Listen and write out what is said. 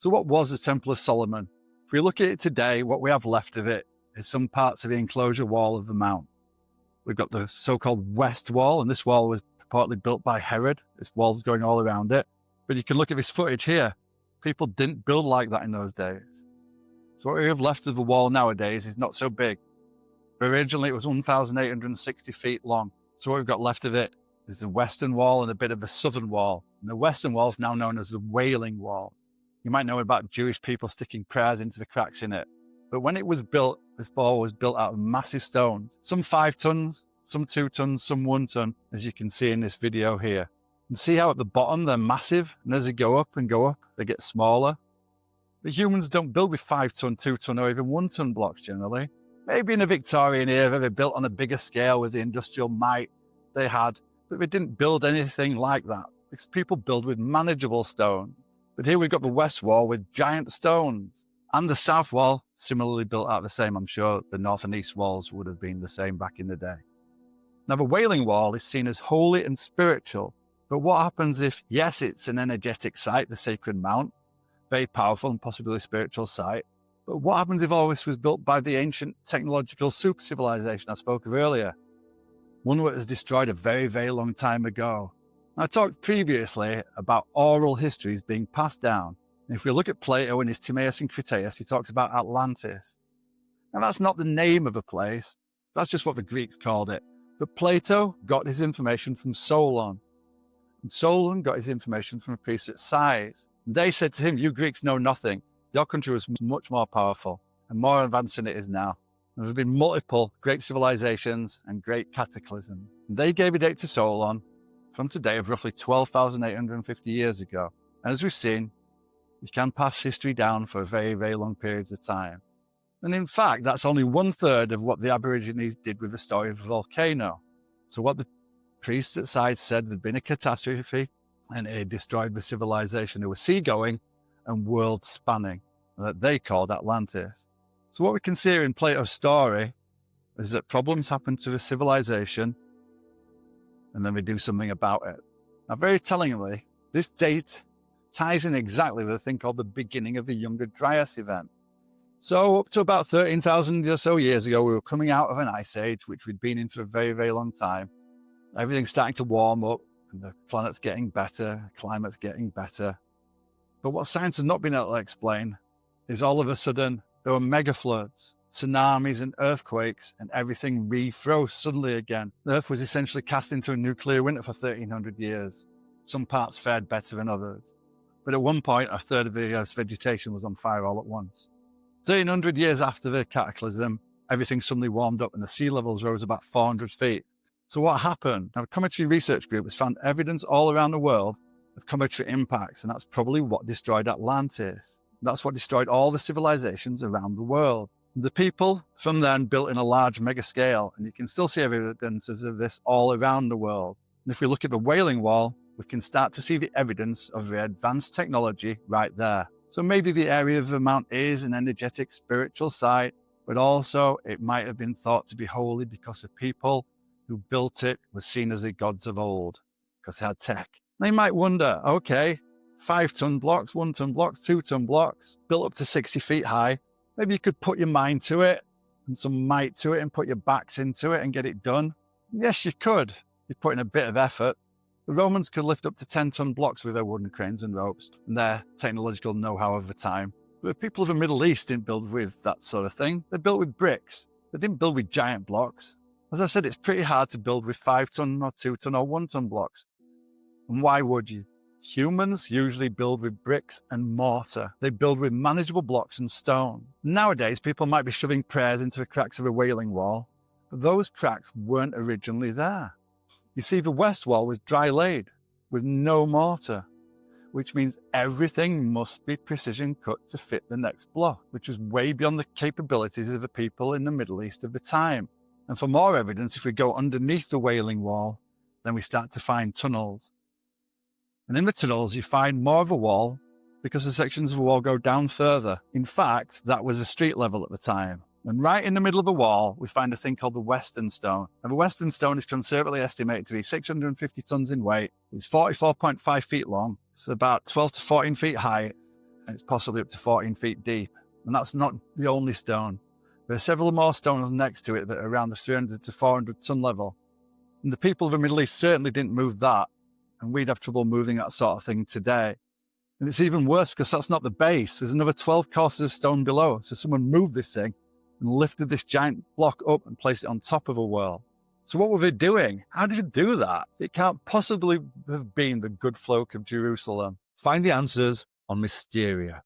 So what was the Temple of Solomon? If we look at it today, what we have left of it is some parts of the enclosure wall of the mount. We've got the so-called West Wall, and this wall was purportedly built by Herod. This wall's going all around it. But you can look at this footage here. People didn't build like that in those days. So what we have left of the wall nowadays is not so big. But originally it was 1,860 feet long. So what we've got left of it is the Western Wall and a bit of the Southern Wall. And the Western Wall is now known as the Wailing Wall. You might know about Jewish people sticking prayers into the cracks in it. But when it was built, this wall was built out of massive stones. Some 5 tons, some 2 tons, some 1 ton, as you can see in this video here. And see how at the bottom they're massive, and as they go up and go up, they get smaller. But humans don't build with 5 ton, 2 ton, or even 1 ton blocks generally. Maybe in the Victorian era, they built on a bigger scale with the industrial might they had, but they didn't build anything like that, because people build with manageable stone. But here we've got the West Wall with giant stones, and the South Wall similarly built out the same. I'm sure the North and East walls would have been the same back in the day. Now the Wailing Wall is seen as holy and spiritual, but what happens if, yes, it's an energetic site, the Sacred Mount, very powerful and possibly a spiritual site, but what happens if all this was built by the ancient technological super civilization I spoke of earlier? One that was destroyed a very, very long time ago. I talked previously about oral histories being passed down. And if we look at Plato in his Timaeus and Critias, he talks about Atlantis. Now that's not the name of a place. That's just what the Greeks called it. But Plato got his information from Solon. And Solon got his information from a priest at Sais. And they said to him, you Greeks know nothing. Your country was much more powerful and more advanced than it is now. There have been multiple great civilizations and great cataclysms. And they gave a date to Solon from today of roughly 12,850 years ago. And as we've seen, you can pass history down for very, very long periods of time. And in fact, that's only 1/3 of what the Aborigines did with the story of a volcano. So what the priests at Sais said there'd been a catastrophe and it destroyed the civilization. It was seagoing and world spanning that they called Atlantis. So what we can see here in Plato's story is that problems happen to the civilization and then we do something about it. Now, very tellingly, this date ties in exactly with a thing called the beginning of the Younger Dryas event. So up to about 13,000 or so years ago, we were coming out of an ice age, which we'd been in for a very, very long time. Everything's starting to warm up and the planet's getting better, the climate's getting better. But what science has not been able to explain is all of a sudden there were mega floods, tsunamis and earthquakes, and everything refroze suddenly again. The Earth was essentially cast into a nuclear winter for 1,300 years. Some parts fared better than others. But at one point, 1/3 of the Earth's vegetation was on fire all at once. 1,300 years after the cataclysm, everything suddenly warmed up and the sea levels rose about 400 feet. So what happened? Now, a cometary research group has found evidence all around the world of cometary impacts, and that's probably what destroyed Atlantis. That's what destroyed all the civilizations around the world. The people from then built in a large mega scale, and you can still see evidences of this all around the world. And if we look at the Wailing Wall, we can start to see the evidence of the advanced technology right there. So maybe the area of the mount is an energetic spiritual site, but also it might have been thought to be holy because the people who built it were seen as the gods of old, because they had tech. They might wonder, okay, 5 ton blocks, 1 ton blocks, 2 ton blocks, built up to 60 feet high. Maybe you could put your mind to it and some might to it and put your backs into it and get it done. Yes, you could. You'd put in a bit of effort. The Romans could lift up to 10 ton blocks with their wooden cranes and ropes and their technological know-how of the time. But the people of the Middle East didn't build with that sort of thing. They built with bricks. They didn't build with giant blocks. As I said, it's pretty hard to build with 5 ton or 2 ton or 1 ton blocks. And why would you? Humans usually build with bricks and mortar. They build with manageable blocks and stone. Nowadays, people might be shoving prayers into the cracks of a Wailing Wall, but those cracks weren't originally there. You see, the West Wall was dry laid with no mortar, which means everything must be precision cut to fit the next block, which was way beyond the capabilities of the people in the Middle East of the time. And for more evidence, if we go underneath the Wailing Wall, then we start to find tunnels. And in the tunnels, you find more of a wall because the sections of the wall go down further. In fact, that was a street level at the time. And right in the middle of the wall, we find a thing called the Western Stone. And the Western Stone is conservatively estimated to be 650 tons in weight. It's 44.5 feet long. It's about 12 to 14 feet high. and it's possibly up to 14 feet deep. And that's not the only stone. There are several more stones next to it that are around the 300 to 400 ton level. And the people of the Middle East certainly didn't move that, and we'd have trouble moving that sort of thing today. And it's even worse because that's not the base. There's another 12 courses of stone below. So someone moved this thing and lifted this giant block up and placed it on top of a wall. So what were they doing? How did they do that? It can't possibly have been the good folk of Jerusalem. Find the answers on Misteria.